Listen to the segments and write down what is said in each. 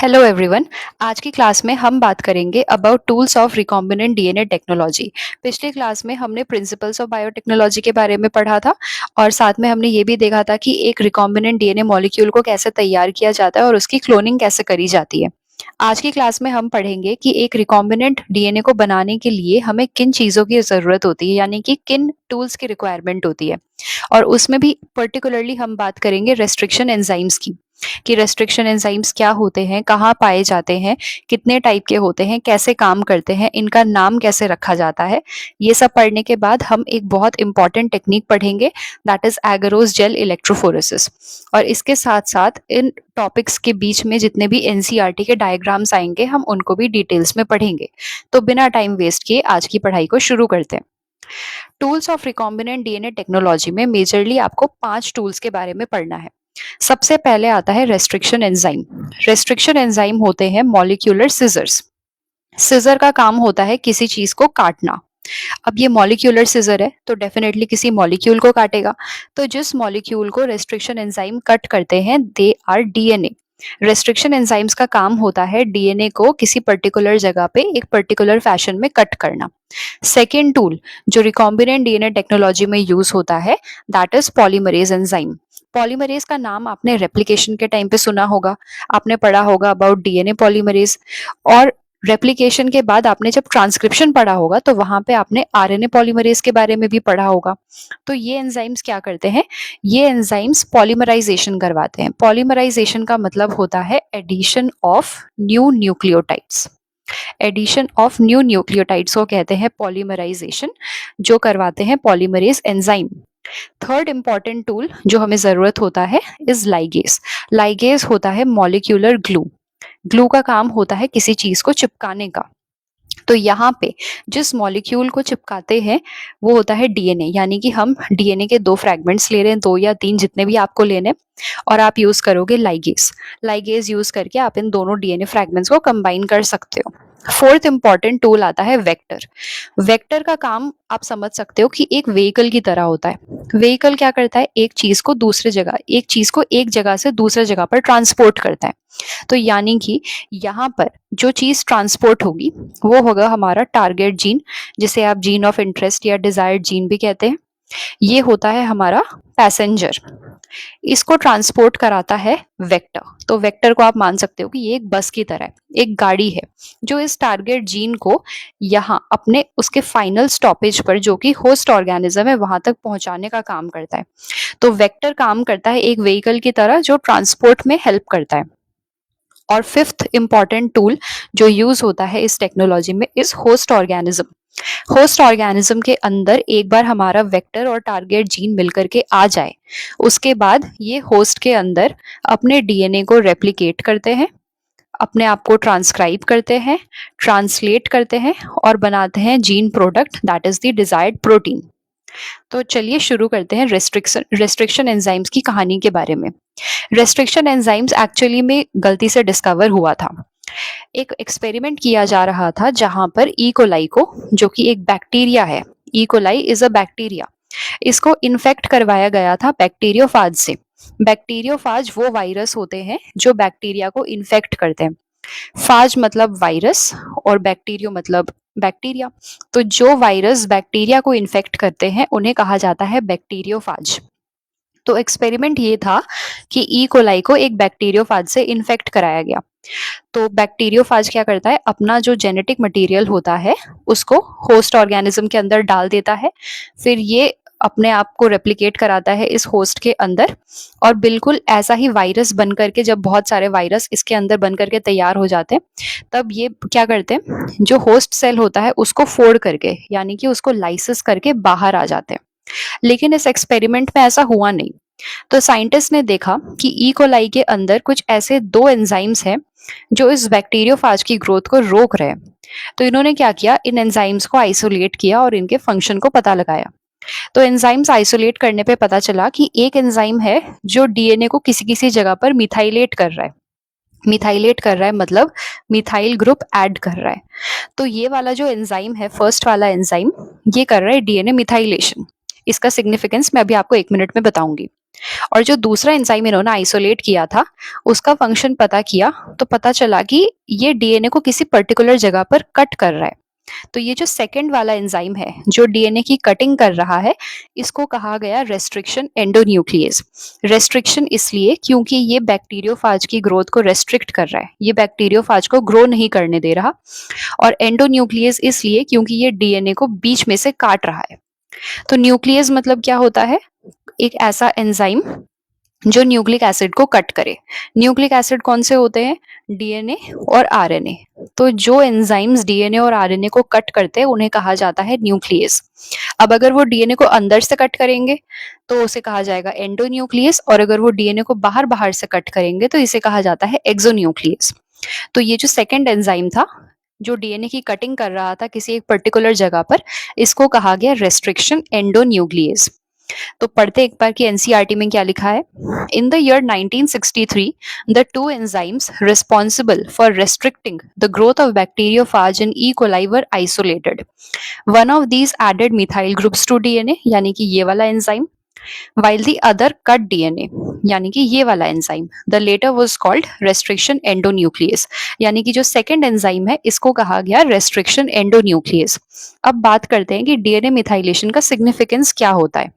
Hello everyone. आज की class में हम बात करेंगे about tools of recombinant DNA technology. पिछली क्लास में हमने प्रिंसिपल्स ऑफ बायोटेक्नोलॉजी के बारे में पढ़ा था और साथ में हमने ये भी देखा था कि एक रिकॉम्बिनेंट डीएनए मॉलिक्यूल को कैसे तैयार किया जाता है और उसकी क्लोनिंग कैसे करी जाती है। आज की क्लास में हम पढ़ेंगे कि एक रिकॉम्बिनेंट डीएनए को बनाने के लिए हमें किन चीज़ों की ज़रूरत होती है, यानी कि किन टूल्स की रिक्वायरमेंट होती है। और उसमें भी पर्टिकुलरली हम बात करेंगे रेस्ट्रिक्शन एंजाइम्स की, कि रेस्ट्रिक्शन एंजाइम्स क्या होते हैं, कहाँ पाए जाते हैं, कितने टाइप के होते हैं, कैसे काम करते हैं, इनका नाम कैसे रखा जाता है। ये सब पढ़ने के बाद हम एक बहुत इंपॉर्टेंट टेक्निक पढ़ेंगे, that is agarose gel electrophoresis. और इसके साथ साथ इन टॉपिक्स के बीच में जितने भी एनसीईआरटी के डायग्राम्स आएंगे हम उनको भी डिटेल्स में पढ़ेंगे। तो बिना टाइम वेस्ट किए आज की पढ़ाई को शुरू करते हैं। Tools of recombinant DNA technology में मेजरली आपको 5 टूल्स के बारे में पढ़ना है। सबसे पहले आता है रेस्ट्रिक्शन एंजाइम। रेस्ट्रिक्शन एंजाइम होते हैं मॉलिक्यूलर सिजर्स। सिजर का काम होता है किसी चीज को काटना। अब ये मॉलिक्यूलर सिजर है तो डेफिनेटली किसी मॉलिक्यूल को काटेगा। तो जिस मॉलिक्यूल को रेस्ट्रिक्शन एंजाइम कट करते हैं they are DNA. Restriction enzymes का काम होता है डीएनए को किसी पर्टिकुलर जगह पे एक पर्टिकुलर फैशन में कट करना। सेकेंड टूल जो रिकॉम्बिनेंट डीएनए टेक्नोलॉजी में यूज होता है that is polymerase enzyme. Polymerase का नाम आपने रेप्लिकेशन के टाइम पे सुना होगा, आपने पढ़ा होगा अबाउट डीएनए पॉलीमरेज। और रेप्लिकेशन के बाद आपने जब ट्रांसक्रिप्शन पढ़ा होगा तो वहां पे आपने आरएनए पॉलीमरेज के बारे में भी पढ़ा होगा। तो ये एंजाइम्स क्या करते हैं, ये एंजाइम्स पॉलीमराइजेशन करवाते हैं। पॉलीमराइजेशन का मतलब होता है addition of new nucleotides. Addition of new nucleotides को कहते हैं पॉलीमराइजेशन, जो करवाते हैं polymerase enzyme. Third important tool जो हमें जरूरत होता है इज लाइगेज। लाइगेज होता है मॉलिक्यूलर ग्लू। ग्लू का काम होता है किसी चीज को चिपकाने का। तो यहाँ पे जिस मॉलिक्यूल को चिपकाते हैं वो होता है डीएनए, यानी कि हम डीएनए के 2 फ्रैगमेंट्स ले रहे हैं, 2 या 3 जितने भी आपको लेने, और आप यूज करोगे लाइगेज। लाइगेज यूज करके आप इन दोनों डीएनए फ्रैगमेंट्स को कंबाइन कर सकते हो। फोर्थ इंपॉर्टेंट टूल आता है वेक्टर। वेक्टर का काम आप समझ सकते हो कि एक व्हीकल की तरह होता है। व्हीकल क्या करता है, एक चीज को दूसरे जगह, एक चीज को एक जगह से दूसरे जगह पर ट्रांसपोर्ट करता है। तो यानी कि यहाँ पर जो चीज ट्रांसपोर्ट होगी वो होगा हमारा टारगेट जीन, जिसे आप जीन ऑफ इंटरेस्ट या डिजायर्ड जीन भी कहते हैं। ये होता है हमारा पैसेंजर। इसको ट्रांसपोर्ट कराता है वेक्टर। तो वेक्टर को आप मान सकते हो कि ये एक बस की तरह है, एक गाड़ी है जो इस टारगेट जीन को यहाँ अपने उसके फाइनल स्टॉपेज पर, जो कि होस्ट ऑर्गेनिज्म है, वहां तक पहुंचाने का काम करता है। तो वेक्टर काम करता है एक व्हीकल की तरह जो ट्रांसपोर्ट में हेल्प करता है। और फिफ्थ इंपॉर्टेंट टूल जो यूज होता है इस टेक्नोलॉजी में is host organism. Host organism के अंदर एक बार हमारा वेक्टर और टारगेट जीन मिलकर के आ जाए, उसके बाद ये होस्ट के अंदर अपने डीएनए को रेप्लिकेट करते हैं, अपने आप को ट्रांसक्राइब करते हैं, ट्रांसलेट करते हैं और बनाते हैं gene product that is the desired protein. तो चलिए शुरू करते हैं रेस्ट्रिक्शन एंजाइम्स की कहानी के बारे में। रेस्ट्रिक्शन एंजाइम्स एक्चुअली में गलती से डिस्कवर हुआ था। एक एक्सपेरिमेंट किया जा रहा था जहां पर ई कोलाई को, जो कि एक बैक्टीरिया है, E coli is a bacteria, इसको इन्फेक्ट करवाया गया था बैक्टीरियोफाज से। बैक्टीरियोफाज वो वायरस होते हैं जो बैक्टीरिया को इन्फेक्ट करते हैं। फाज मतलब वायरस और बैक्टीरियो मतलब बैक्टीरिया। तो जो वायरस बैक्टीरिया को इन्फेक्ट करते हैं उन्हें कहा जाता है बैक्टीरियोफाज। तो एक्सपेरिमेंट ये था कि ई कोलाई को एक बैक्टीरियोफाज से इन्फेक्ट कराया गया। तो बैक्टीरियोफाज क्या करता है, अपना जो जेनेटिक मटेरियल होता है उसको होस्ट ऑर्गेनिज्म के अंदर डाल देता है, फिर ये अपने आप को रेप्लिकेट कराता है इस होस्ट के अंदर, और बिल्कुल ऐसा ही वायरस बन करके, जब बहुत सारे वायरस इसके अंदर बन करके तैयार हो जाते हैं तब ये क्या करते हैं, जो होस्ट सेल होता है उसको फोड़ करके, यानी कि उसको लाइसिस करके बाहर आ जाते हैं। लेकिन इस एक्सपेरिमेंट में ऐसा हुआ नहीं। तो साइंटिस्ट ने देखा कि ई कोलाई के अंदर कुछ ऐसे 2 एंजाइम्स हैं जो इस बैक्टीरियोफाज की ग्रोथ को रोक रहे हैं। तो इन्होंने क्या किया, इन एंजाइम्स को आइसोलेट किया और इनके फंक्शन को पता लगाया। तो एंजाइम्स आइसोलेट करने पे पता चला कि एक एंजाइम है जो डीएनए को किसी किसी जगह पर मिथाइलेट कर रहा है। मिथाइलेट कर रहा है मतलब मिथाइल ग्रुप ऐड कर रहा है। तो ये वाला जो एंजाइम है, फर्स्ट वाला एंजाइम, ये कर रहा है डीएनए मिथाइलेशन। इसका सिग्निफिकेंस मैं अभी आपको 1 मिनट में बताऊंगी। और जो दूसरा एंजाइम इन्होंने आइसोलेट किया था, उसका फंक्शन पता किया तो पता चला कि ये डीएनए को किसी पर्टिकुलर जगह पर कट कर रहा है। तो ये जो सेकंड वाला एंजाइम है जो डीएनए की कटिंग कर रहा है, इसको कहा गया रेस्ट्रिक्शन एंडोन्यूक्लियेज। रेस्ट्रिक्शन इसलिए क्योंकि ये बैक्टीरियोफाज की ग्रोथ को रेस्ट्रिक्ट कर रहा है, ये बैक्टीरियोफाज को ग्रो नहीं करने दे रहा। और एंडोन्यूक्लियेज इसलिए क्योंकि ये डीएनए को बीच में से काट रहा है। तो न्यूक्लियस मतलब क्या होता है? एक ऐसा एंजाइम जो न्यूक्लिक एसिड को कट करे। न्यूक्लिक एसिड कौन से होते हैं? डीएनए और आरएनए। तो जो एंजाइम्स डीएनए और आरएनए को कट करते हैं उन्हें कहा जाता है न्यूक्लियस। अब अगर वो डीएनए को अंदर से कट करेंगे तो उसे कहा जाएगा एंडोन्यूक्लियस, और अगर वो डीएनए को बाहर बाहर से कट करेंगे तो इसे कहा जाता है एक्सोन्यूक्लियस। तो ये जो सेकेंड एंजाइम था जो डीएनए की कटिंग कर रहा था किसी एक पर्टिकुलर जगह पर, इसको कहा गया रेस्ट्रिक्शन एंडोन्यूक्लियस। तो पढ़ते एक बार कि एनसीईआरटी में क्या लिखा है। In the year 1963 the two enzymes responsible for restricting the growth of bacteriophage in E coli were isolated. One of these added methyl groups to DNA, यानी कि ये वाला enzyme, while the other cut DNA, यानी कि ये वाला enzyme. The latter was called restriction endonuclease, यानी कि जो सेकंड एंजाइम है इसको कहा गया रेस्ट्रिक्शन एंडोन्यूक्लियस। अब बात करते हैं कि डीएनए मिथाइलेशन का सिग्निफिकेंस क्या होता है।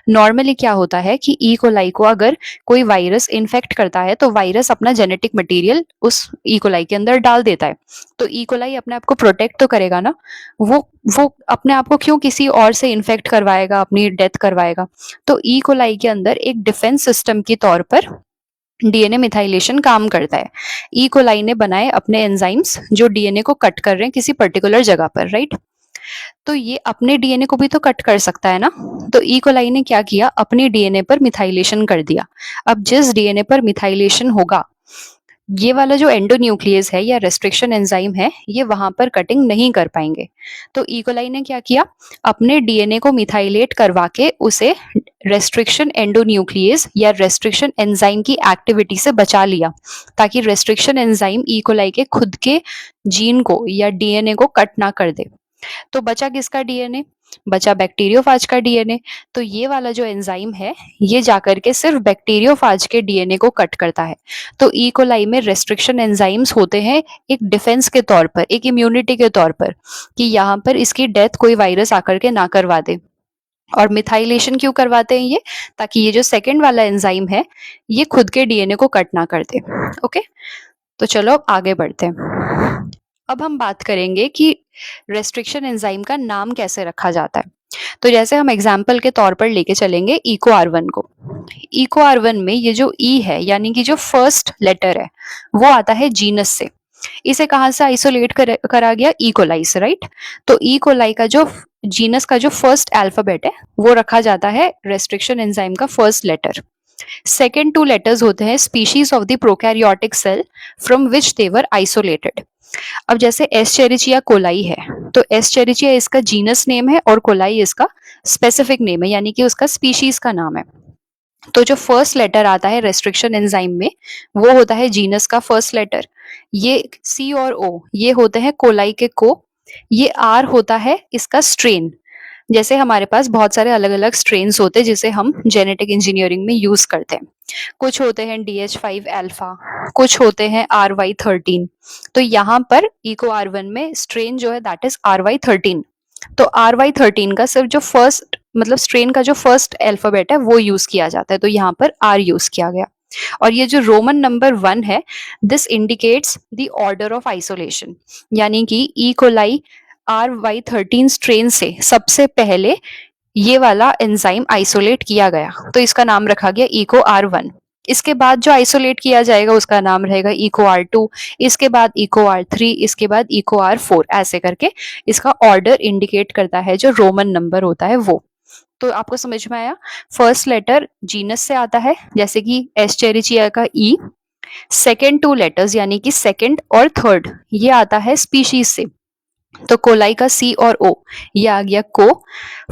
नॉर्मली क्या होता है कि ई कोलाई को अगर कोई वायरस इन्फेक्ट करता है तो वायरस अपना जेनेटिक मटेरियल उस ई कोलाई के अंदर डाल देता है। तो ई कोलाई अपने आप को प्रोटेक्ट तो करेगा ना, वो अपने आप को क्यों किसी और से इन्फेक्ट करवाएगा, अपनी डेथ करवाएगा। तो ई कोलाई के अंदर एक डिफेंस सिस्टम के तौर पर डीएनए मिथाइलेशन काम करता है। ई कोलाई ने बनाए अपने एंजाइम्स जो डीएनए को कट कर रहे हैं किसी पर्टिकुलर जगह पर, राइट। तो ये अपने डीएनए को भी तो कट कर सकता है ना। तो ई कोलाई ने क्या किया, अपने डीएनए पर मिथाइलेशन कर दिया। अब जिस डीएनए पर मिथाइलेशन होगा, ये वाला जो एंडोन्यूक्लियस है या रेस्ट्रिक्शन एंजाइम है, ये वहां पर कटिंग नहीं कर पाएंगे। तो ई कोलाई ने क्या किया, अपने डीएनए को मिथाइलेट करवा के उसे रेस्ट्रिक्शन एंडोन्यूक्लियस या रेस्ट्रिक्शन एंजाइम की एक्टिविटी से बचा लिया, ताकि रेस्ट्रिक्शन एंजाइम ई कोलाई के खुद के जीन को या डीएनए को कट ना कर दे। तो बचा किसका डीएनए? बचा बैक्टीरियोफाज का डीएनए। तो ये वाला जो एंजाइम है ये जाकर के सिर्फ बैक्टीरियोफाज के डीएनए को कट करता है। तो ई कोलाई में रेस्ट्रिक्शन एंजाइम्स होते हैं एक डिफेंस के तौर पर, एक इम्यूनिटी के तौर पर, कि यहाँ पर इसकी डेथ कोई वायरस आकर के ना करवा दे। और मिथाइलेशन क्यों करवाते हैं ये? ताकि ये जो सेकेंड वाला एंजाइम है ये खुद के डीएनए को कट ना कर दे। ओके, तो चलो अब आगे बढ़ते हैं। अब हम बात करेंगे कि रेस्ट्रिक्शन एंजाइम का नाम कैसे रखा जाता है। तो जैसे हम एग्जाम्पल के तौर पर लेके चलेंगे इको आर1 को। इको आर1 में ये जो ई है यानी कि जो फर्स्ट लेटर है वो आता है जीनस से। इसे कहाँ से आइसोलेट करा गया? ई कोलाई से, राइट। तो ई कोलाई का जो जीनस का जो फर्स्ट अल्फाबेट है वो रखा जाता है रेस्ट्रिक्शन एंजाइम का first letter. Second two letters होते हैं species of the prokaryotic cell from which they were isolated. अब जैसे एस्चेरिचिया कोलाई है तो एस्चेरिचिया इसका जीनस नेम है और कोलाई इसका स्पेसिफिक नेम है, यानी कि उसका स्पीशीज का नाम है। तो जो फर्स्ट लेटर आता है रेस्ट्रिक्शन एंजाइम में वो होता है जीनस का फर्स्ट लेटर। ये सी और ओ ये होते हैं कोलाई के को। ये आर होता है इसका स्ट्रेन। जैसे हमारे पास बहुत सारे अलग अलग स्ट्रेन्स होते हैं जिसे हम जेनेटिक इंजीनियरिंग में यूज करते हैं। कुछ होते हैं DH5 अल्फा, कुछ होते हैं RY13। तो यहाँ पर इको R1 में स्ट्रेन जो है दैट इज RY13। तो RY13 का सिर्फ जो फर्स्ट मतलब स्ट्रेन का जो फर्स्ट अल्फाबेट है वो यूज किया जाता है, तो यहाँ पर R यूज किया गया। और ये जो रोमन नंबर 1 है this indicates the order of isolation, यानी कि ई कोलाई RY13 स्ट्रेन से सबसे पहले ये वाला एंजाइम आइसोलेट किया गया, तो इसका नाम रखा गया इको R1। इसके बाद जो आइसोलेट किया जाएगा उसका नाम रहेगा इको R2, इसके बाद इको R3, इसके बाद इको R4, ऐसे करके इसका ऑर्डर इंडिकेट करता है जो रोमन नंबर होता है वो। तो आपको समझ में आया? फर्स्ट लेटर जीनस से आता है जैसे कि एस्चेरिचिया का ई। सेकेंड टू लेटर्स यानी कि सेकेंड और थर्ड ये आता है स्पीशीज से, तो कोलाई का सी और ओ ये आ गया को।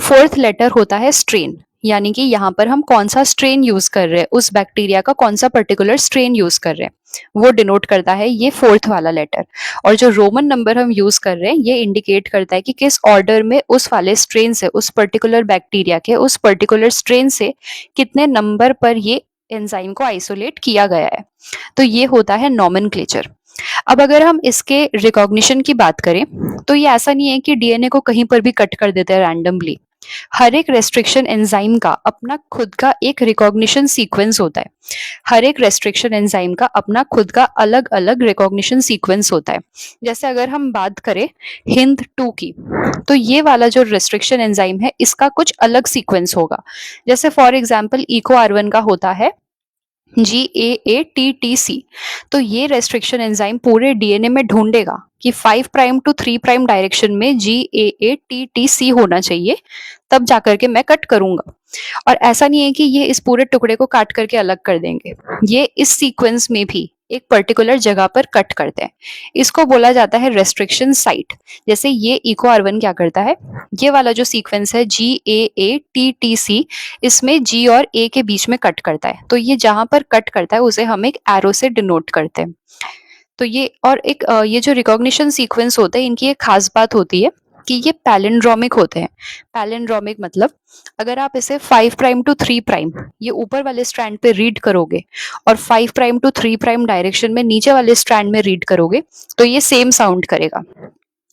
फोर्थ लेटर होता है स्ट्रेन यानी कि यहाँ पर हम कौन सा स्ट्रेन यूज कर रहे हैं, उस बैक्टीरिया का कौन सा पर्टिकुलर स्ट्रेन यूज कर रहे हैं, वो डिनोट करता है ये फोर्थ वाला लेटर। और जो रोमन नंबर हम यूज कर रहे हैं ये इंडिकेट करता है कि किस ऑर्डर में उस वाले स्ट्रेन से, उस पर्टिकुलर बैक्टीरिया के उस पर्टिकुलर स्ट्रेन से कितने नंबर पर ये एंजाइम को आइसोलेट किया गया है। तो ये होता है नॉमेनक्लेचर। अब अगर हम इसके रिकॉग्निशन की बात करें तो ये ऐसा नहीं है कि डीएनए को कहीं पर भी कट कर देते हैं रैंडमली। हर एक रेस्ट्रिक्शन एंजाइम का अपना खुद का एक रिकॉग्निशन सीक्वेंस होता है। हर एक रेस्ट्रिक्शन एंजाइम का अपना खुद का अलग अलग रिकॉग्निशन सीक्वेंस होता है। जैसे अगर हम बात करें हिंद 2 की, तो ये वाला जो रेस्ट्रिक्शन एंजाइम है इसका कुछ अलग सीक्वेंस होगा। जैसे फॉर एग्जांपल इको आर1 का होता है GAATTC। तो ये रेस्ट्रिक्शन एंजाइम पूरे डीएनए में ढूंढेगा कि 5 प्राइम टू 3 प्राइम डायरेक्शन में GAATTC होना चाहिए, तब जाकर के मैं कट करूंगा। और ऐसा नहीं है कि ये इस पूरे टुकड़े को काट करके अलग कर देंगे, ये इस सीक्वेंस में भी एक पर्टिकुलर जगह पर कट करते हैं। इसको बोला जाता है रेस्ट्रिक्शन साइट। जैसे ये इको आर1 क्या करता है, ये वाला जो सीक्वेंस है GAATTC, इसमें G और A के बीच में कट करता है। तो ये जहां पर कट करता है उसे हम एक एरो से डिनोट करते हैं। तो ये और एक ये जो रिकॉग्निशन सीक्वेंस होते हैं इनकी एक खास बात होती है कि ये पैलिंड्रोमिक होते हैं। पैलिंड्रोमिक मतलब अगर आप इसे 5 प्राइम टू 3 प्राइम ये ऊपर वाले स्ट्रैंड पे रीड करोगे और 5 प्राइम टू 3 प्राइम डायरेक्शन में नीचे वाले स्ट्रैंड में रीड करोगे तो ये सेम साउंड करेगा।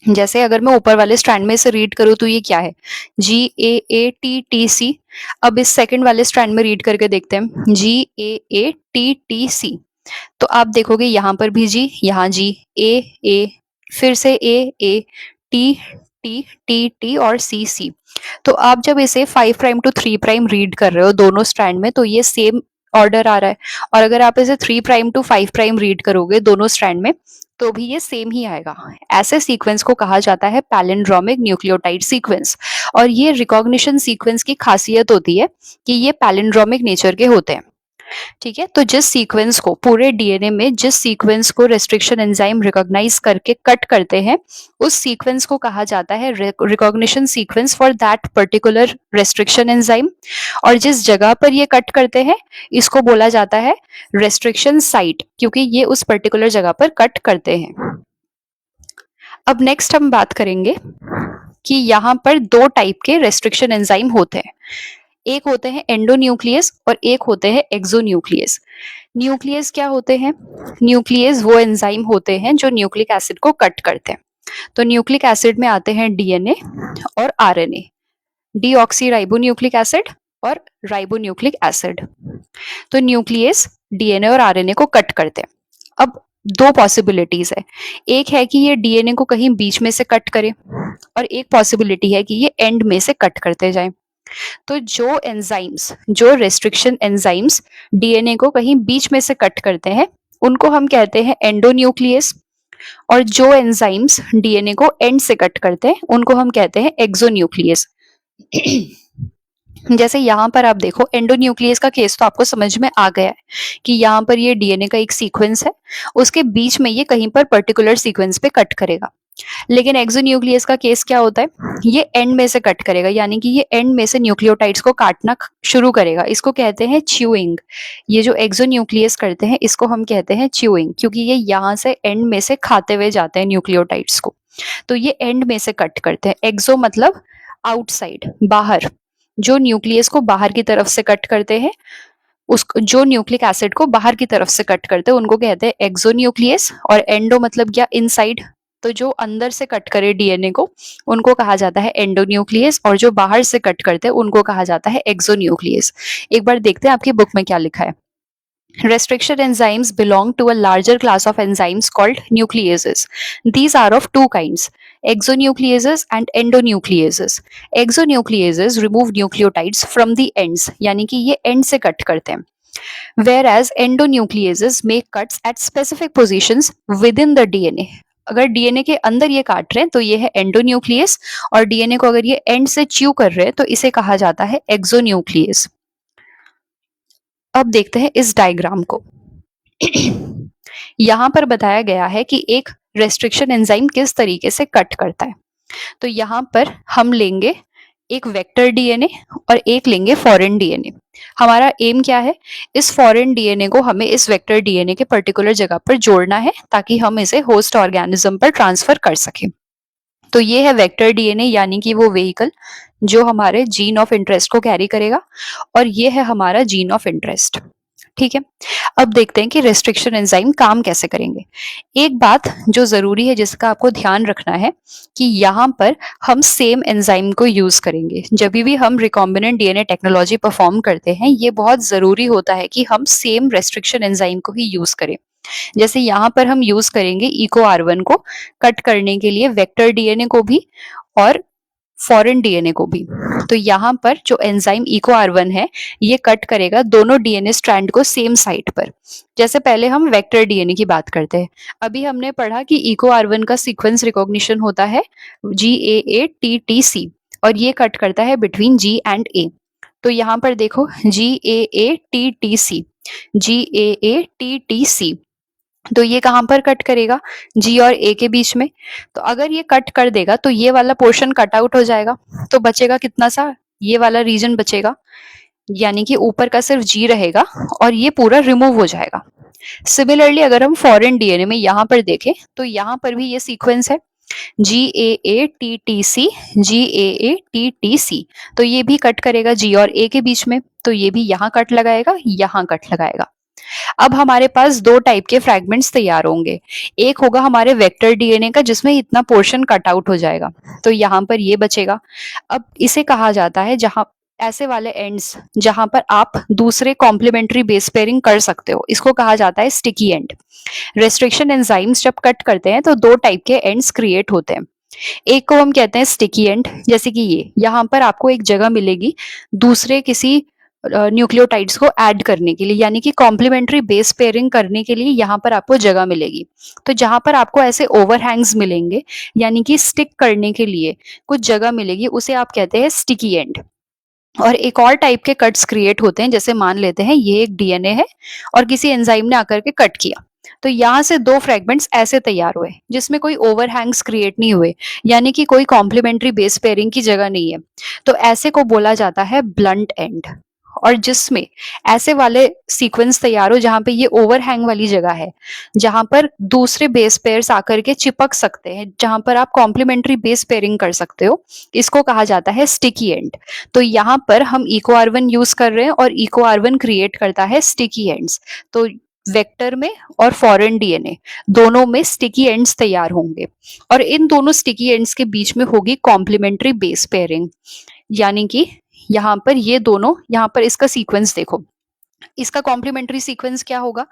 जैसे अगर मैं ऊपर वाले स्ट्रैंड में इसे रीड करूँ तो ये क्या है, GAATTC। अब इस सेकंड वाले स्ट्रैंड में रीड करके देखते हैं, GAATTC। तो आप देखोगे यहाँ पर भी जी, यहाँ जी, ए, फिर से ए, टी, टी, टी, टी और सी, सी। तो आप जब इसे 5 प्राइम टू 3 प्राइम रीड कर रहे हो दोनों स्ट्रैंड में तो ये सेम ऑर्डर आ रहा है। और अगर आप इसे 3 प्राइम टू 5 प्राइम रीड करोगे दोनों स्ट्रैंड में तो भी ये सेम ही आएगा। ऐसे सीक्वेंस को कहा जाता है पैलिंड्रोमिक न्यूक्लियोटाइड सीक्वेंस। और ये रिकॉग्निशन सीक्वेंस की खासियत होती है कि ये पैलिंड्रोमिक नेचर के होते हैं। ठीक है, तो जिस सीक्वेंस को पूरे डीएनए में जिस सीक्वेंस को रेस्ट्रिक्शन एंजाइम रिकॉग्नाइज करके कट करते हैं उस सीक्वेंस को कहा जाता है recognition sequence for that particular restriction enzyme. और जिस जगह पर ये कट करते हैं इसको बोला जाता है रेस्ट्रिक्शन साइट, क्योंकि ये उस पर्टिकुलर जगह पर कट करते हैं। अब नेक्स्ट हम बात करेंगे कि यहाँ पर दो टाइप के रेस्ट्रिक्शन एंजाइम होते हैं। एक होते हैं एंडोन्यूक्लियस और एक होते हैं एक्सोन्यूक्लियस। न्यूक्लियस क्या होते हैं, न्यूक्लियस वो एंजाइम होते हैं जो न्यूक्लिक एसिड को कट करते हैं। तो न्यूक्लिक एसिड में आते हैं डीएनए और आरएनए, डीऑक्सीराइबोन्यूक्लिक एसिड और राइबोन्यूक्लिक एसिड। तो न्यूक्लियस डीएनए और आरएनए को कट करते हैं। अब दो पॉसिबिलिटीज है, एक है कि ये डीएनए को कहीं बीच में से कट करे और एक पॉसिबिलिटी है कि ये एंड में से कट करते जाएं। तो जो एंजाइम्स, जो रेस्ट्रिक्शन एंजाइम्स डीएनए को कहीं बीच में से कट करते हैं उनको हम कहते हैं एंडोन्यूक्लियस, और जो एंजाइम्स डीएनए को एंड से कट करते हैं उनको हम कहते हैं एक्सोन्यूक्लियस। जैसे यहाँ पर आप देखो एंडोन्यूक्लियस का केस तो आपको समझ में आ गया है कि यहाँ पर ये डीएनए का एक सीक्वेंस है, उसके बीच में ये कहीं पर पर्टिकुलर सीक्वेंस पे कट करेगा। लेकिन एक्सोन्यूक्लियस का केस क्या होता है, ये एंड में से कट करेगा, यानी कि ये एंड में से न्यूक्लियोटाइड्स को काटना शुरू करेगा। इसको कहते हैं च्यूइंग। ये जो एक्सोन्यूक्लियस करते हैं इसको हम कहते हैं च्यूइंग, क्योंकि ये यहाँ से एंड में से खाते हुए जाते हैं न्यूक्लियोटाइड्स को। तो ये एंड में से कट करते हैं। एक्सो मतलब आउटसाइड, बाहर, जो न्यूक्लियस को बाहर की तरफ से कट करते हैं, उस जो न्यूक्लिक एसिड को बाहर की तरफ से कट करते हैं उनको कहते हैं एक्सोन्यूक्लियस। और एंडो मतलब क्या, इनसाइड, तो जो अंदर से कट करे डीएनए को उनको कहा जाता है एंडोन्यूक्लियस, और जो बाहर से कट करते हैं उनको कहा जाता है एक्सोन्यूक्लियस। एक बार देखते हैं आपकी बुक में क्या लिखा है। Restriction enzymes belong to a larger class of enzymes called nucleases. These are of two kinds, exonucleases and endonucleases. Exonucleases remove nucleotides from the ends, यानी कि ये end से कट करते हैं, whereas endonucleases make cuts at specific positions within the DNA. अगर DNA के अंदर ये काट रहे हैं तो ये है एंडोन्यूक्लियस, और डीएनए को अगर ये एंड से च्यू कर रहे हैं तो इसे कहा जाता है एक्सोन्यूक्लियस। अब देखते हैं इस डायग्राम को। यहां पर बताया गया है कि एक रेस्ट्रिक्शन एंजाइम किस तरीके से कट करता है। तो यहां पर हम लेंगे एक वेक्टर डीएनए और एक लेंगे फॉरेन डीएनए। हमारा एम क्या है, इस फॉरेन डीएनए को हमें इस वेक्टर डीएनए के पर्टिकुलर जगह पर जोड़ना है ताकि हम इसे होस्ट ऑर्गेनिज्म पर ट्रांसफर कर सकें। तो ये है वेक्टर डीएनए, यानी कि वो व्हीकल जो हमारे जीन ऑफ इंटरेस्ट को कैरी करेगा, और ये है हमारा जीन ऑफ इंटरेस्ट। ठीक है, अब देखते हैं कि रेस्ट्रिक्शन एंजाइम काम कैसे करेंगे। एक बात जो जरूरी है जिसका आपको ध्यान रखना है कि यहाँ पर हम सेम एंजाइम को यूज करेंगे। जब भी हम रिकॉम्बिनेंट डीएनए टेक्नोलॉजी परफॉर्म करते हैं, ये बहुत जरूरी होता है कि हम सेम रेस्ट्रिक्शन एंजाइम को ही यूज करें। जैसे यहाँ पर हम यूज करेंगे इको आर1 को कट करने के लिए वेक्टर डीएनए को भी और फॉरेन डीएनए को भी। तो यहाँ पर जो एंजाइम इको आर1 है, ये कट करेगा दोनों डीएनए स्ट्रैंड को सेम साइट पर। जैसे पहले हम वेक्टर डीएनए की बात करते हैं, अभी हमने पढ़ा कि इको आर1 का सीक्वेंस रिकॉग्निशन होता है GAATTC, और ये कट करता है बिटवीन G एंड A। तो यहाँ पर देखो GAATTC, GAATTC, तो ये कहां पर कट करेगा, जी और ए के बीच में। तो अगर ये कट कर देगा तो ये वाला पोर्शन कट आउट हो जाएगा, तो बचेगा कितना सा, ये वाला रीजन बचेगा, यानी कि ऊपर का सिर्फ जी रहेगा और ये पूरा रिमूव हो जाएगा। सिमिलरली अगर हम फॉरेन डीएनए में यहाँ पर देखें तो यहाँ पर भी ये सीक्वेंस है GAATTC, GAATTC, तो ये भी कट करेगा जी और ए के बीच में, तो ये भी यहाँ कट लगाएगा, यहाँ कट लगाएगा। अब हमारे पास दो टाइप के फ्रैगमेंट्स तैयार होंगे। एक होगा हमारे वेक्टर डीएनए का जिसमें इतना पोर्शन कट आउट हो जाएगा, तो यहाँ पर ये बचेगा। अब इसे कहा जाता है, जहां ऐसे वाले एंड्स जहां पर आप दूसरे कॉम्प्लीमेंट्री बेस पेयरिंग कर सकते हो, इसको कहा जाता है स्टिकी एंड। रेस्ट्रिक्शन एंजाइम्स जब कट करते हैं तो दो टाइप के एंड्स क्रिएट होते हैं। एक को हम कहते हैं स्टिकी एंड, जैसे कि ये यहाँ पर आपको एक जगह मिलेगी दूसरे किसी न्यूक्लियोटाइड्स को ऐड करने के लिए, यानी कि कॉम्प्लीमेंट्री बेस पेयरिंग करने के लिए यहाँ पर आपको जगह मिलेगी। तो जहां पर आपको ऐसे ओवरहैंग्स मिलेंगे, यानी कि स्टिक करने के लिए कुछ जगह मिलेगी, उसे आप कहते हैं स्टिकी एंड। और एक और टाइप के कट्स क्रिएट होते हैं, जैसे मान लेते हैं ये एक डीएनए है और किसी एंजाइम ने आकर के कट किया, तो यहाँ से दो फ्रेगमेंट्स ऐसे तैयार हुए जिसमें कोई ओवरहैंग्स क्रिएट नहीं हुए, यानी कि कोई कॉम्प्लीमेंट्री बेस पेयरिंग की जगह नहीं है। तो ऐसे को बोला जाता है ब्लंट एंड। और जिसमें ऐसे वाले सीक्वेंस तैयार हो जहां पे ये ओवरहैंग वाली जगह है, जहां पर दूसरे बेस पेयर्स आकर के चिपक सकते हैं, जहां पर आप कॉम्प्लीमेंट्री बेस पेयरिंग कर सकते हो, इसको कहा जाता है स्टिकी एंड। तो यहाँ पर हम इको आर1 यूज कर रहे हैं और इको आर1 क्रिएट करता है स्टिकी एंड्स। तो वेक्टर में और फॉरेन डीएनए दोनों में स्टिकी एंड्स तैयार होंगे, और इन दोनों स्टिकी एंड्स के बीच में होगी कॉम्प्लीमेंट्री बेस पेयरिंग। यानी कि यहाँ पर ये दोनों, यहाँ पर इसका सीक्वेंस देखो, इसका कॉम्प्लीमेंट्री सीक्वेंस क्या होगा,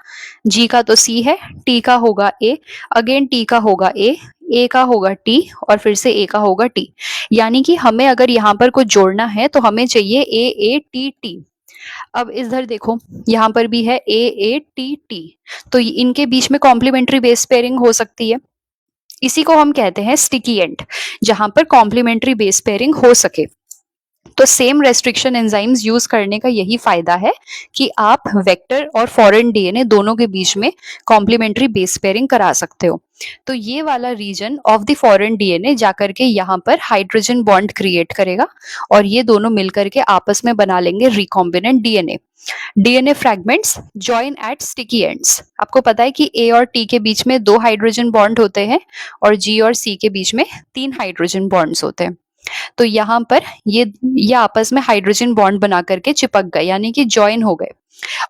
जी का तो सी है, टी का होगा ए, अगेन टी का होगा ए का होगा टी, और फिर से ए का होगा टी। यानी कि हमें अगर यहाँ पर कुछ जोड़ना है तो हमें चाहिए AATT। अब इधर देखो, यहाँ पर भी है AATT, तो इनके बीच में कॉम्प्लीमेंट्री बेस पेयरिंग हो सकती है। इसी को हम कहते हैं स्टिकी एंड, जहां पर कॉम्प्लीमेंट्री बेस पेयरिंग हो सके। तो सेम रेस्ट्रिक्शन एंजाइम्स यूज करने का यही फायदा है कि आप वेक्टर और फॉरेन डीएनए दोनों के बीच में कॉम्प्लीमेंट्री बेस पेयरिंग करा सकते हो। तो ये वाला region of the foreign DNA जाकर के यहाँ पर हाइड्रोजन बॉन्ड क्रिएट करेगा, और ये दोनों मिलकर के आपस में बना लेंगे recombinant DNA. DNA fragments join at sticky ends. आपको पता है कि ए और टी के बीच में 2 हाइड्रोजन बॉन्ड होते हैं और जी और सी के बीच में 3 हाइड्रोजन बॉन्ड्स होते हैं। तो यहाँ पर ये आपस में हाइड्रोजन बॉन्ड बना करके चिपक गए, यानी कि ज्वाइन हो गए।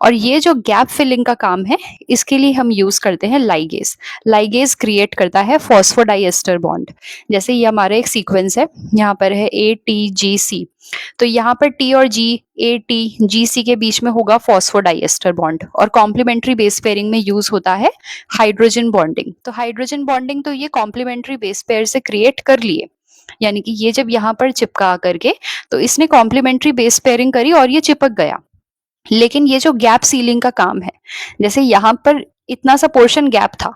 और ये जो गैप फिलिंग का काम है, इसके लिए हम यूज करते हैं लाइगेज। लाइगेज क्रिएट करता है फॉस्फोडाइएस्टर बॉन्ड। जैसे ये हमारा एक सीक्वेंस है, यहाँ पर है ATGC, तो यहाँ पर T और G, ATGC के बीच में होगा फॉस्फोडाइएस्टर बॉन्ड, और कॉम्प्लीमेंट्री बेस पेयरिंग में यूज होता है हाइड्रोजन बॉन्डिंग। तो हाइड्रोजन बॉन्डिंग तो ये कॉम्प्लीमेंट्री बेस पेयर से क्रिएट कर लिए, यानी कि ये जब यहाँ पर चिपका करके, तो इसने कॉम्प्लीमेंट्री बेस पेयरिंग करी और ये चिपक गया। लेकिन ये जो गैप सीलिंग का काम है, जैसे यहाँ पर इतना सा पोर्शन गैप था,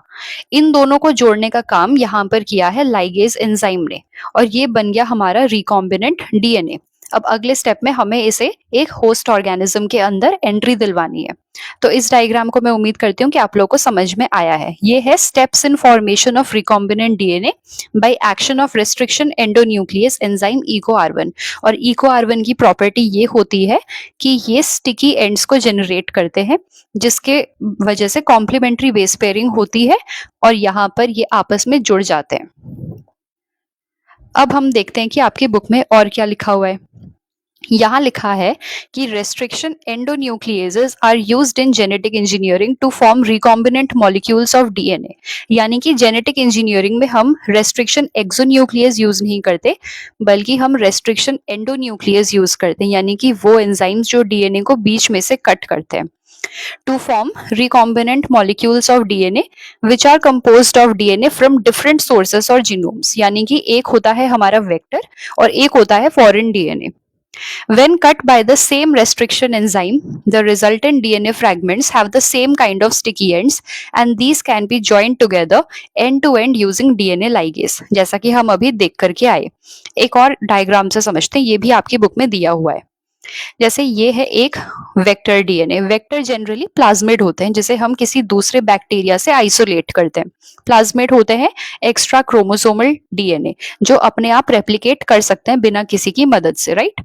इन दोनों को जोड़ने का काम यहाँ पर किया है लाइगेज एंजाइम ने, और ये बन गया हमारा रिकॉम्बिनेंट डीएनए। अब अगले स्टेप में हमें इसे एक होस्ट ऑर्गेनिज्म के अंदर एंट्री दिलवानी है। तो इस डायग्राम को मैं उम्मीद करती हूँ कि आप लोगों को समझ में आया है। ये है steps in formation of recombinant DNA by action of restriction endonuclease enzyme EcoR1। और EcoR1 की प्रॉपर्टी ये होती है कि ये स्टिकी एंड्स को जनरेट करते हैं, जिसके वजह से कॉम्प्लीमेंट्री बेस पेयरिंग होती है और यहाँ पर ये आपस में जुड़ जाते हैं। अब हम देखते हैं कि आपकी बुक में और क्या लिखा हुआ है। यहाँ लिखा है कि restriction endonucleases are used in genetic engineering to form recombinant molecules of DNA. यानी कि जेनेटिक इंजीनियरिंग में हम रेस्ट्रिक्शन एक्सोन्यूक्लियस यूज नहीं करते, बल्कि हम रेस्ट्रिक्शन एंडोन्यूक्लियस यूज करते हैं, यानी कि वो एंजाइम्स जो डीएनए को बीच में से कट करते हैं to form recombinant molecules of DNA which are composed of DNA from different sources or genomes। यानी कि एक होता है हमारा वेक्टर और एक होता है foreign DNA. When cut by the same restriction enzyme, the resultant DNA fragments have the same kind of sticky ends and these can be joined together end to end using DNA ligase। जैसा कि हम अभी देख करके आए। एक और diagram से समझते हैं, ये भी आपकी बुक में दिया हुआ है। जैसे ये है एक vector DNA. Vector generally plasmid होते हैं, जिसे हम किसी दूसरे बैक्टीरिया से आइसोलेट करते हैं। प्लाज्मिड होते हैं एक्स्ट्रा क्रोमोसोमल डीएनए जो अपने आप रेप्लिकेट कर सकते हैं बिना किसी की मदद से, राइट।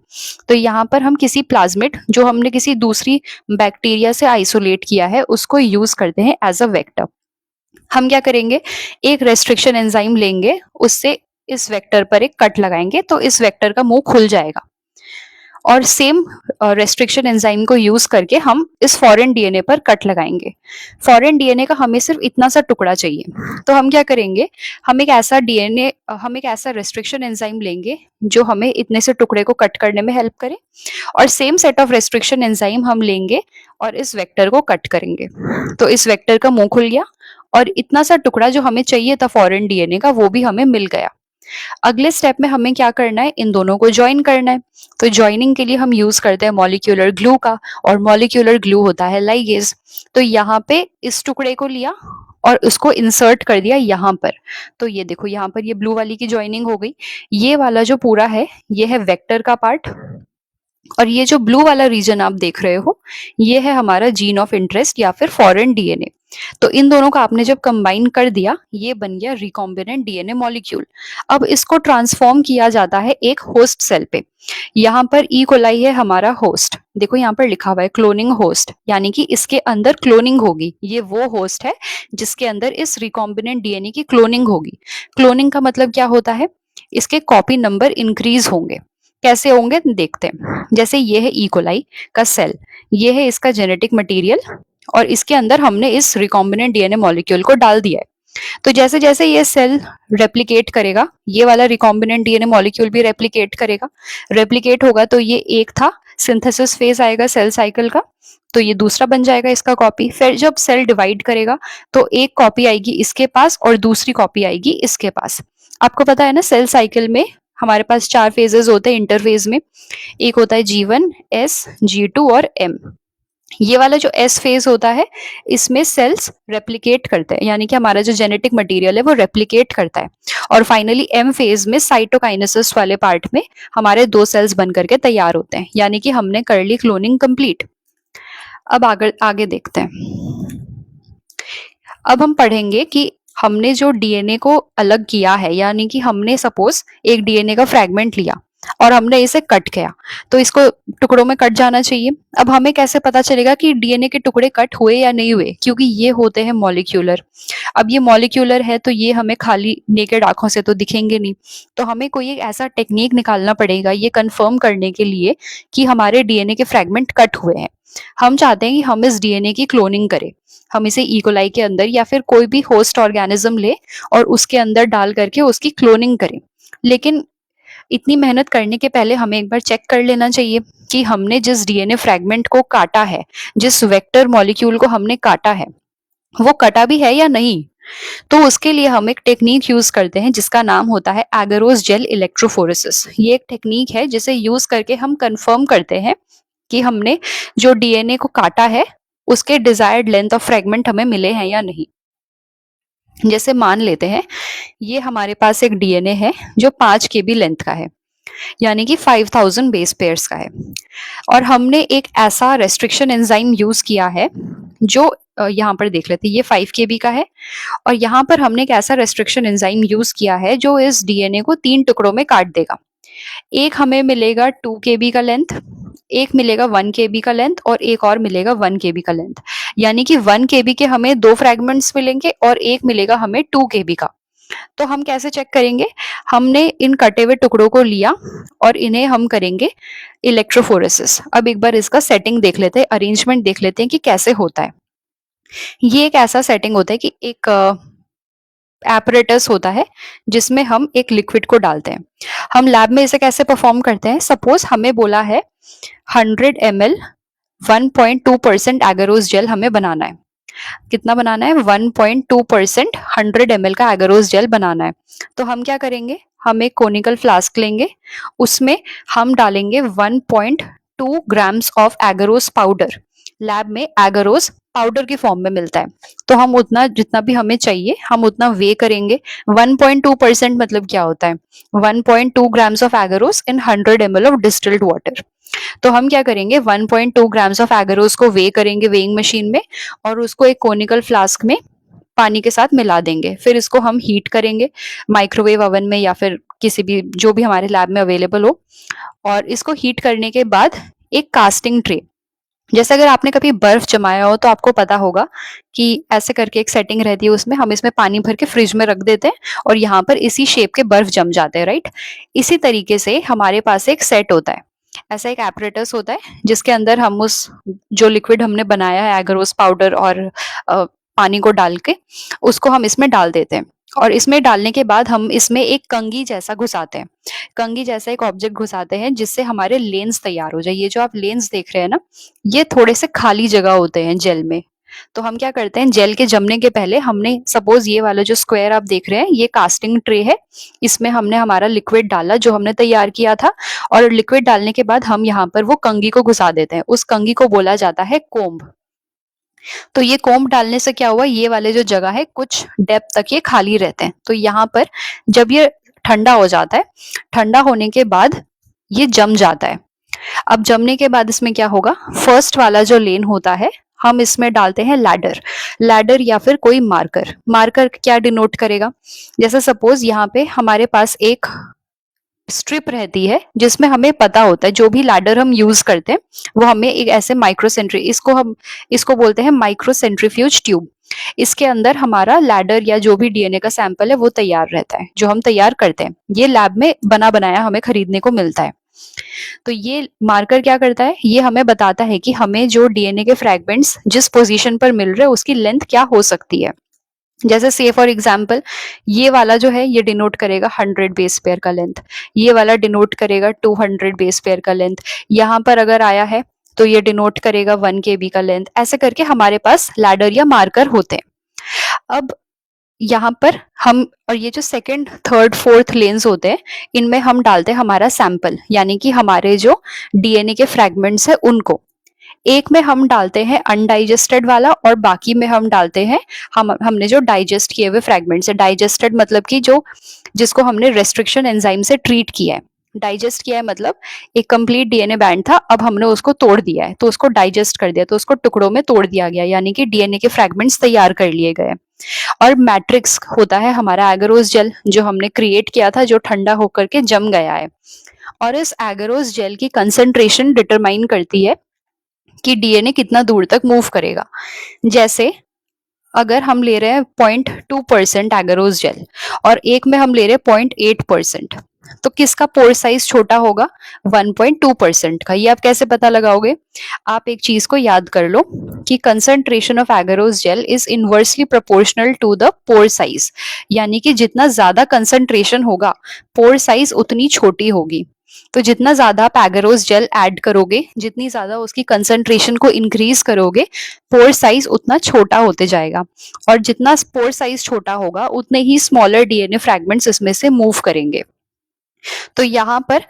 तो यहाँ पर हम किसी प्लाज्मिड जो हमने किसी दूसरी बैक्टीरिया से आइसोलेट किया है उसको यूज करते हैं एज अ वेक्टर। हम क्या करेंगे, एक रेस्ट्रिक्शन एंजाइम लेंगे, उससे इस वेक्टर पर एक कट लगाएंगे तो इस वेक्टर का मुंह खुल जाएगा और सेम रेस्ट्रिक्शन एंजाइम को यूज करके हम इस फॉरेन डीएनए पर कट लगाएंगे। फॉरेन डीएनए का हमें सिर्फ इतना सा टुकड़ा चाहिए, तो हम क्या करेंगे, हम एक ऐसा रेस्ट्रिक्शन एंजाइम लेंगे जो हमें इतने से टुकड़े को कट करने में हेल्प करे और same set of restriction enzyme हम लेंगे और इस वेक्टर को कट करेंगे। तो इस वेक्टर का मुंह खुल गया और इतना सा टुकड़ा जो हमें चाहिए था फॉरेन डीएनए का वो भी हमें मिल गया। अगले स्टेप में हमें क्या करना है, इन दोनों को ज्वाइन करना है। तो ज्वाइनिंग के लिए हम यूज करते हैं मॉलिक्यूलर ग्लू का, और मॉलिक्यूलर ग्लू होता है लाइगेज। तो यहाँ पे इस टुकड़े को लिया और उसको इंसर्ट कर दिया यहाँ पर। तो ये देखो, यहाँ पर ये ब्लू वाली की ज्वाइनिंग हो गई। ये वाला जो पूरा है ये है वेक्टर का पार्ट, और ये जो ब्लू वाला रीजन आप देख रहे हो ये है हमारा जीन ऑफ इंटरेस्ट या फिर फॉरेन डीएनए। तो इन दोनों को आपने जब कंबाइन कर दिया ये बन गया रिकॉम्बिनेंट डीएनए मॉलिक्यूल। अब इसको ट्रांसफॉर्म किया जाता है एक होस्ट सेल पे। यहाँ पर ई कोलाई है हमारा होस्ट, देखो यहाँ पर लिखा हुआ है क्लोनिंग होस्ट, यानी कि इसके अंदर क्लोनिंग होगी। ये वो होस्ट है जिसके अंदर इस रिकॉम्बिनेंट डीएनए की क्लोनिंग होगी। क्लोनिंग का मतलब क्या होता है, इसके कॉपी नंबर इंक्रीज होंगे। कैसे होंगे देखते हैं। जैसे ये है ई कोलाई का सेल, ये है इसका जेनेटिक मटेरियल और इसके अंदर हमने इस रिकॉम्बिनेंट डीएनए मॉलिक्यूल को डाल दिया है। तो जैसे जैसे ये सेल रेप्लिकेट करेगा ये वाला रिकॉम्बिनेंट डीएनए मॉलिक्यूल भी रेप्लिकेट करेगा। रेप्लिकेट होगा तो ये एक था, सिंथेसिस फेज आएगा सेल साइकिल का, तो ये दूसरा बन जाएगा इसका कॉपी। फिर जब सेल डिवाइड करेगा तो एक कॉपी आएगी इसके पास और दूसरी कॉपी आएगी इसके पास। आपको पता है ना सेल साइकिल में हमारे पास 4 फेजेस होते हैं इंटरफेज में। एक होता है G1, S, G2 और M। ये वाला जो S फेज होता है इसमें सेल्स रेप्लिकेट करते हैं, यानी कि हमारा जो जेनेटिक मटेरियल है वो रेप्लिकेट करता है। और फाइनली M फेज में साइटोकाइनेसिस वाले पार्ट में हमारे 2 सेल्स बन करके तैयार होते हैं, यानी कि हमने कर ली क्लोनिंग कंप्लीट। अब आगे देखते हैं। अब हम पढ़ेंगे कि हमने जो डीएनए को अलग किया है, यानी कि हमने सपोज एक डीएनए का फ्रैगमेंट लिया और हमने इसे कट किया, तो इसको टुकड़ों में कट जाना चाहिए। अब हमें कैसे पता चलेगा कि डीएनए के टुकड़े कट हुए या नहीं हुए, क्योंकि ये होते हैं मॉलिक्यूलर। अब ये मॉलिक्यूलर है तो ये हमें खाली नेकेड आंखों से तो दिखेंगे नहीं, तो हमें कोई एक ऐसा टेक्निक निकालना पड़ेगा ये कंफर्म करने के लिए कि हमारे डीएनए के फ्रैगमेंट कट हुए हैं। हम चाहते हैं कि हम इस डीएनए की क्लोनिंग करें। हम इसे ई कोलाई के अंदर या फिर कोई भी होस्ट ऑर्गेनिज्म ले और उसके अंदर डाल करके उसकी क्लोनिंग करें। लेकिन इतनी मेहनत करने के पहले हमें एक बार चेक कर लेना चाहिए कि हमने जिस डीएनए फ्रैगमेंट को काटा है, जिस वेक्टर मॉलिक्यूल को हमने काटा है, वो कटा भी है या नहीं। तो उसके लिए हम एक टेक्निक यूज करते हैं जिसका नाम होता है एगरोस जेल इलेक्ट्रोफोरेसिस। ये एक टेक्निक है जिसे यूज करके हम कंफर्म करते हैं कि हमने जो डीएनए को काटा है उसके डिजायर्ड लेंथ ऑफ फ्रैगमेंट हमें मिले हैं या नहीं। जैसे मान लेते हैं ये हमारे पास एक डीएनए है जो 5 kb लेंथ का है। यानी कि 5000 बेस पेयर्स का है। और हमने एक ऐसा रेस्ट्रिक्शन एंजाइम यूज किया है जो यहाँ पर देख लेते हैं, ये 5 kb का है। और यहाँ पर हमने एक ऐसा रेस्ट्रिक्शन एंजाइम यूज किया है जो इस डीएनए को 3 टुकड़ों में काट देगा। एक हमें मिलेगा 2 kb का लेंथ, एक मिलेगा 1 kb का लेंथ, और एक और मिलेगा 1 kb का लेंथ। यानी कि 1 kb के हमें 2 फ्रैगमेंट्स मिलेंगे और एक मिलेगा हमें 2 kb का। तो हम कैसे चेक करेंगे? हमने इन कटे हुए टुकड़ों को लिया और इन्हें हम करेंगे इलेक्ट्रोफोरेसिस। अब एक बार इसका सेटिंग देख लेते हैं, अरेंजमेंट देख लेते हैं कि कैसे होता है। ये एक ऐसा सेटिंग होता है कि एक एपरेटस होता है जिसमें हम एक लिक्विड को डालते हैं। हम लैब में इसे कैसे परफॉर्म करते हैं? सपोज हमें बोला है 100 ml 1.2% एगारोस जेल हमें बनाना है। कितना बनाना है? 1.2% 100 ml का एगारोस जेल बनाना है। तो हम क्या करेंगे? हम एक कोनिकल फ्लास्क लेंगे, उसमें हम डालेंगे 1.2 grams of agarose powder. Lab में एगारोस पाउडर की फॉर्म में मिलता है, तो हम उतना जितना भी हमें चाहिए हम उतना वे करेंगे। 1.2% मतलब क्या होता है? 1.2 grams of agarose in 100 ml of distilled water. तो हम क्या करेंगे? 1.2 ग्राम्स ऑफ एगारोस को वे करेंगे वेइंग मशीन में, और उसको एक कोनिकल फ्लास्क में पानी के साथ मिला देंगे। फिर इसको हम हीट करेंगे माइक्रोवेव ओवन में या फिर किसी भी जो भी हमारे लैब में अवेलेबल हो। और इसको हीट करने के बाद एक कास्टिंग ट्रे, जैसे अगर आपने कभी बर्फ जमाया हो तो आपको पता होगा कि ऐसे करके एक सेटिंग रहती है, उसमें हम इसमें पानी भर के फ्रिज में रख देते हैं और यहाँ पर इसी शेप के बर्फ जम जाते हैं, राइट? इसी तरीके से हमारे पास एक सेट होता है, ऐसा एक एपरेटस होता है जिसके अंदर हम उस जो लिक्विड हमने बनाया है एगरोस पाउडर और पानी को डाल के उसको हम इसमें डाल देते हैं। और इसमें डालने के बाद हम इसमें एक कंघी जैसा घुसाते हैं, कंघी जैसा एक ऑब्जेक्ट घुसाते हैं जिससे हमारे लेंस तैयार हो जाए। ये जो आप लेंस देख रहे हैं ना, ये थोड़े से खाली जगह होते हैं जेल में। तो हम क्या करते हैं, जेल के जमने के पहले हमने सपोज ये वाला जो स्क्वायर आप देख रहे हैं ये कास्टिंग ट्रे है, इसमें हमने हमारा लिक्विड डाला जो हमने तैयार किया था। और लिक्विड डालने के बाद हम यहाँ पर वो कंघी को घुसा देते हैं, उस कंघी को बोला जाता है कोम्ब। तो ये कोम्ब डालने से क्या हुआ, ये वाले जो जगह है कुछ डेप्थ तक ये खाली रहते हैं। तो यहाँ पर जब ये ठंडा हो जाता है, ठंडा होने के बाद ये जम जाता है। अब जमने के बाद इसमें क्या होगा, फर्स्ट वाला जो लेन होता है हम इसमें डालते हैं लैडर। लैडर या फिर कोई मार्कर, मार्कर क्या डिनोट करेगा? जैसे सपोज यहाँ पे हमारे पास एक स्ट्रिप रहती है जिसमें हमें पता होता है जो भी लैडर हम यूज करते हैं वो हमें एक ऐसे माइक्रोसेंट्री, इसको बोलते हैं माइक्रोसेंट्रीफ्यूज ट्यूब। इसके अंदर हमारा लैडर या जो भी डीएनए का सैंपल है वो तैयार रहता है, जो हम तैयार करते हैं। ये लैब में बना बनाया हमें खरीदने को मिलता है। तो ये मार्कर क्या करता है, ये हमें बताता है कि हमें जो डीएनए के फ्रैगमेंट्स जिस पोजीशन पर मिल रहे हैं उसकी लेंथ क्या हो सकती है। जैसे से फॉर एग्जाम्पल ये वाला जो है ये डिनोट करेगा 100 बेस पेयर का लेंथ, ये वाला डिनोट करेगा 200 बेस पेयर का लेंथ, यहाँ पर अगर आया है तो ये डिनोट करेगा 1 kb का लेंथ। ऐसे करके हमारे पास लैडर या मार्कर होते हैं। अब यहाँ पर हम, और ये जो सेकंड थर्ड फोर्थ लेंस होते हैं इनमें हम डालते हैं हमारा सैंपल, यानी कि हमारे जो डीएनए के फ्रैगमेंट्स है उनको। एक में हम डालते हैं अनडाइजेस्टेड वाला और बाकी में हम डालते हैं हमने जो डाइजेस्ट किए हुए फ्रैगमेंट्स है। डाइजेस्टेड मतलब कि जो जिसको हमने रेस्ट्रिक्शन एंजाइम से ट्रीट किया है। डाइजेस्ट किया है मतलब एक कंप्लीट डीएनए बैंड था, अब हमने उसको तोड़ दिया है तो उसको डाइजेस्ट कर दिया, तो उसको टुकड़ों में तोड़ दिया गया, यानी कि डीएनए के फ्रैगमेंट्स तैयार कर लिए गए। और मैट्रिक्स होता है हमारा एगरोस जेल जो हमने क्रिएट किया था, जो ठंडा होकर के जम गया है। और इस एगरोस जेल की कंसंट्रेशन डिटरमाइन करती है कि डीएनए कितना दूर तक मूव करेगा। जैसे अगर हम ले रहे हैं 0.2% एगरोस जेल और एक में हम ले रहे हैं 0.8%, तो किसका पोर साइज छोटा होगा? 1.2% का। ये आप कैसे पता लगाओगे? आप एक चीज को याद कर लो कि concentration of agarose gel is inversely proportional to the pore size, यानी कि जितना ज्यादा कंसंट्रेशन होगा पोर साइज उतनी छोटी होगी। तो जितना ज्यादा आप एगरोस जेल ऐड करोगे, जितनी ज्यादा उसकी कंसंट्रेशन को इंक्रीज करोगे, पोर साइज उतना छोटा होते जाएगा। और जितना पोर साइज छोटा होगा उतने ही स्मॉलर डीएनए फ्रैगमेंट्स इसमें से मूव करेंगे। तो यहाँ पर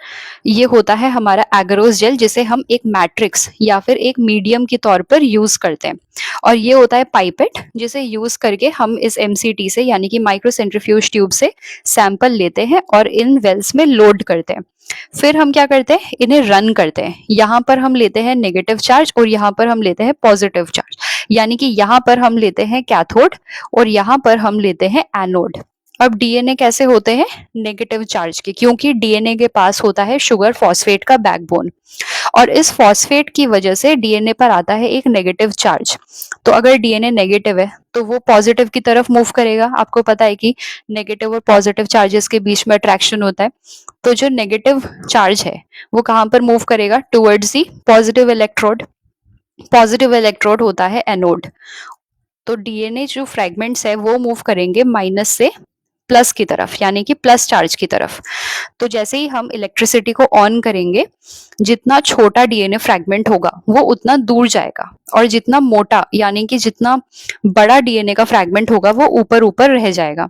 ये होता है हमारा एगरोस जेल, जिसे हम एक मैट्रिक्स या फिर एक मीडियम के तौर पर यूज करते हैं। और ये होता है पाइपेट, जिसे यूज करके हम इस एमसीटी से यानी कि माइक्रो सेंट्रीफ्यूज ट्यूब से सैंपल लेते हैं और इन वेल्स में लोड करते हैं। फिर हम क्या करते हैं, इन्हें रन करते हैं। यहाँ पर हम लेते हैं नेगेटिव चार्ज और यहाँ पर हम लेते हैं पॉजिटिव चार्ज, यानी कि यहाँ पर हम लेते हैं कैथोड और यहाँ पर हम लेते हैं एनोड। अब डीएनए कैसे होते हैं, नेगेटिव चार्ज के, क्योंकि डीएनए के पास होता है शुगर फॉस्फेट का बैकबोन, और इस फॉस्फेट की वजह से डीएनए पर आता है एक नेगेटिव चार्ज। तो अगर डीएनए नेगेटिव है तो वो पॉजिटिव की तरफ मूव करेगा। आपको पता है कि नेगेटिव और पॉजिटिव चार्जेस के बीच में अट्रैक्शन होता है। तो जो नेगेटिव चार्ज है वो कहाँ पर मूव करेगा, towards the positive electrode. Positive electrode होता है एनोड। तो डीएनए जो फ्रेगमेंट्स है वो मूव करेंगे माइनस से प्लस की तरफ, यानी कि प्लस चार्ज की तरफ। तो जैसे ही हम इलेक्ट्रिसिटी को ऑन करेंगे, जितना छोटा डीएनए फ्रैगमेंट होगा वो उतना दूर जाएगा, और जितना मोटा यानी कि जितना बड़ा डीएनए का फ्रैगमेंट होगा वो ऊपर ऊपर रह जाएगा।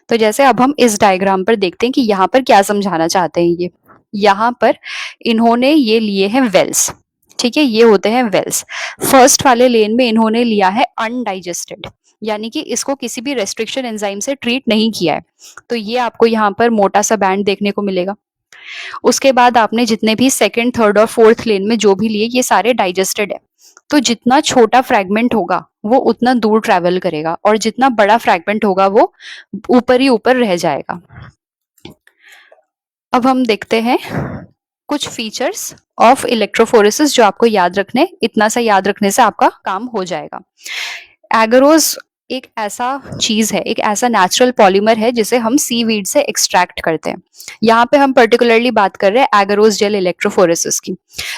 तो जैसे अब हम इस डायग्राम पर देखते हैं कि यहाँ पर क्या समझाना चाहते हैं ये। यहाँ पर इन्होंने ये लिए हैं वेल्स, ठीक है, ये होते हैं वेल्स। फर्स्ट वाले लेन में इन्होंने लिया है अनडाइजेस्टेड, यानी कि इसको किसी भी रेस्ट्रिक्शन एंजाइम से ट्रीट नहीं किया है। तो ये आपको यहाँ पर मोटा सा बैंड देखने को मिलेगा। उसके बाद आपने जितने भी सेकंड, थर्ड और फोर्थ लेन में जो भी लिए, ये सारे डाइजेस्टेड है। तो जितना छोटा फ्रैगमेंट होगा वो उतना दूर ट्रैवल करेगा, और जितना बड़ा फ्रैगमेंट होगा वो ऊपर ही ऊपर रह जाएगा। अब हम देखते हैं कुछ फीचर्स ऑफ इलेक्ट्रोफोरेसिस जो आपको याद रखने, इतना सा याद रखने से आपका काम हो जाएगा। एगरोस एक ऐसा चीज है, एक ऐसा नेचुरल पॉलीमर है जिसे हम सीवीड से एक्सट्रैक्ट करते हैं। यहाँ पे हम पर्टिकुलरली बात कर रहे हैं एगरोस जेल इलेक्ट्रोफोरेसिस की।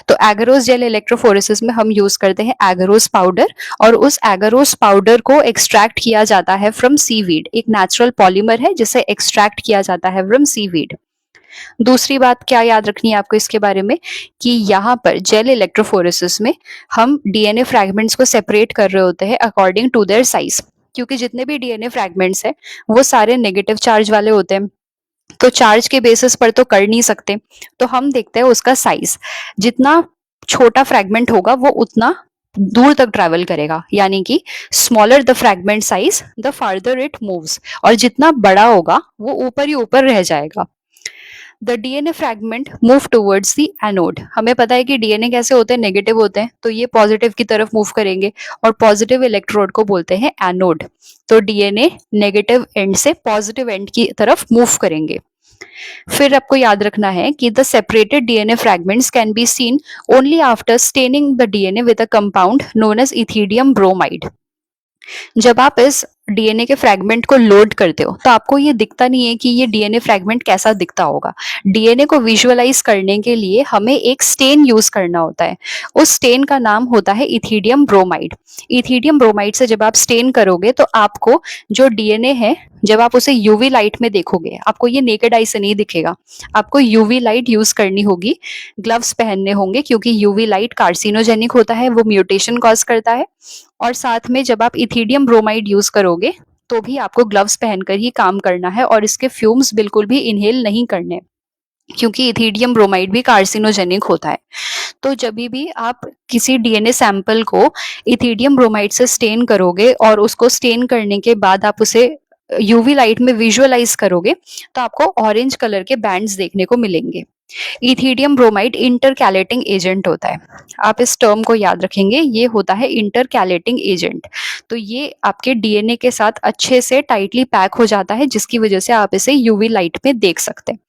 तो एगरोस जेल इलेक्ट्रोफोरेसिस में हम यूज करते हैं एगरोस पाउडर, और उस एगरोस पाउडर को एक्सट्रैक्ट किया जाता है फ्रॉम सीवीड। एक नेचुरल पॉलीमर है जिसे एक्सट्रैक्ट किया जाता है फ्रॉम सीवीड। दूसरी बात क्या याद रखनी है आपको इसके बारे में, कि यहाँ पर जेल इलेक्ट्रोफोरेसिस में हम डीएनए फ्रैगमेंट्स को सेपरेट कर रहे होते हैं अकॉर्डिंग टू देयर साइज, क्योंकि जितने भी डीएनए फ्रैगमेंट्स हैं वो सारे नेगेटिव चार्ज वाले होते हैं। तो चार्ज के बेसिस पर तो कर नहीं सकते, तो हम देखते हैं उसका साइज। जितना छोटा फ्रैगमेंट होगा वो उतना दूर तक ट्रैवल करेगा, यानी कि smaller the fragment size the farther it moves, और जितना बड़ा होगा वो ऊपर ही ऊपर रह जाएगा। The DNA fragment move towards the anode. हमें पता है कि डीएनए कैसे होते हैं, नेगेटिव होते हैं, तो ये पॉजिटिव की तरफ मूव करेंगे, और पॉजिटिव इलेक्ट्रोड को बोलते हैं एनोड। तो डीएनए नेगेटिव एंड से पॉजिटिव एंड की तरफ मूव करेंगे। फिर आपको याद रखना है कि the separated DNA fragments can be seen only after staining the DNA with a compound known as ethidium bromide. जब आप इस डीएनए के फ्रैगमेंट को लोड करते हो तो आपको ये दिखता नहीं है कि ये डीएनए फ्रैगमेंट कैसा दिखता होगा। डीएनए को विजुअलाइज करने के लिए हमें एक स्टेन यूज करना होता है। उस स्टेन का नाम होता है इथिडियम ब्रोमाइड। इथिडियम ब्रोमाइड से जब आप स्टेन करोगे तो आपको जो डीएनए है, जब आप उसे यूवी लाइट में देखोगे, आपको ये नेकेड आई से नहीं दिखेगा, आपको यूवी लाइट यूज करनी होगी, ग्लव्स पहनने होंगे, क्योंकि यूवी लाइट कार्सिनोजेनिक होता है, वो म्यूटेशन कॉज करता है। और साथ में जब आप इथिडियम ब्रोमाइड यूज करोगे तो भी आपको ग्लव्स पहनकर ही काम करना है, और इसके फ्यूम्स बिल्कुल भी इनहेल नहीं करने, क्योंकि इथिडियम ब्रोमाइड भी कार्सिनोजेनिक होता है। तो जब भी आप किसी डीएनए सैंपल को इथिडियम ब्रोमाइड से स्टेन करोगे और उसको स्टेन करने के बाद आप उसे यूवी लाइट में विजुअलाइज करोगे तो आपको ऑरेंज कलर के बैंड्स देखने को मिलेंगे। इथिडियम ब्रोमाइड इंटरकैलेटिंग एजेंट होता है। आप इस टर्म को याद रखेंगे, ये होता है इंटरकैलेटिंग एजेंट। तो ये आपके डीएनए के साथ अच्छे से टाइटली पैक हो जाता है, जिसकी वजह से आप इसे यूवी लाइट में देख सकते हैं।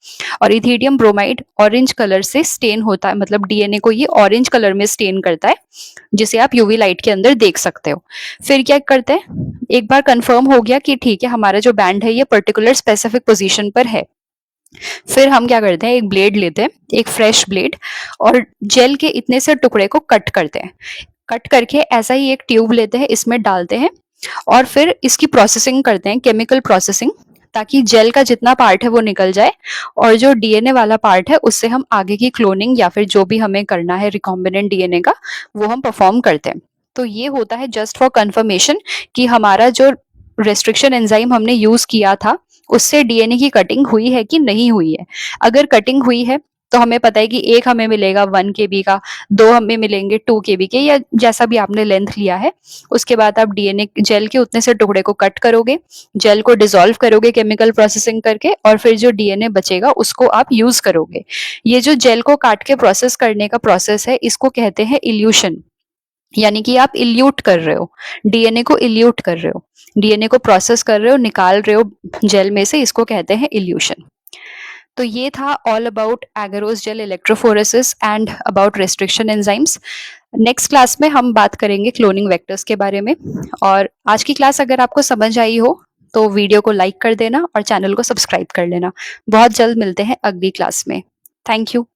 और इथिडियम ब्रोमाइड ऑरेंज कलर से स्टेन होता है, मतलब डीएनए को ये ऑरेंज कलर में स्टेन करता है, जिसे आप यूवी लाइट के अंदर देख सकते हो। फिर क्या करते हैं, एक बार कंफर्म हो गया कि ठीक है हमारा जो बैंड है ये पर्टिकुलर स्पेसिफिक पोजीशन पर है, फिर हम क्या करते हैं, एक ब्लेड लेते हैं, एक फ्रेश ब्लेड, और जेल के इतने से टुकड़े को कट करते हैं। कट करके ऐसा ही एक ट्यूब लेते हैं, इसमें डालते हैं, और फिर इसकी प्रोसेसिंग करते हैं, केमिकल प्रोसेसिंग, ताकि जेल का जितना पार्ट है वो निकल जाए, और जो डीएनए वाला पार्ट है उससे हम आगे की क्लोनिंग या फिर जो भी हमें करना है रिकॉम्बिनेंट डीएनए का, वो हम परफॉर्म करते हैं। तो ये होता है जस्ट फॉर कंफर्मेशन कि हमारा जो रेस्ट्रिक्शन एंजाइम हमने यूज किया था उससे डीएनए की कटिंग हुई है कि नहीं हुई है। अगर कटिंग हुई है तो हमें पता है कि एक हमें मिलेगा 1 केबी का, 2 हमें मिलेंगे 2 केबी के, या जैसा भी आपने लेंथ लिया है। उसके बाद आप डीएनए जेल के उतने से टुकड़े को कट करोगे, जेल को डिसॉल्व करोगे केमिकल प्रोसेसिंग करके, और फिर जो डीएनए बचेगा उसको आप यूज करोगे। ये जो जेल को काट के प्रोसेस करने का प्रोसेस है, इसको कहते हैं इल्यूशन। यानी कि आप इल्यूट कर रहे हो, डीएनए को इल्यूट कर रहे हो, डीएनए को प्रोसेस कर रहे हो, निकाल रहे हो जेल में से, इसको कहते हैं इल्यूशन। तो ये था all about agarose gel electrophoresis and about restriction enzymes. Next class में हम बात करेंगे क्लोनिंग वेक्टर्स के बारे में। और आज की क्लास अगर आपको समझ आई हो तो वीडियो को लाइक कर देना और चैनल को सब्सक्राइब कर लेना। बहुत जल्द मिलते हैं अगली क्लास में। Thank you.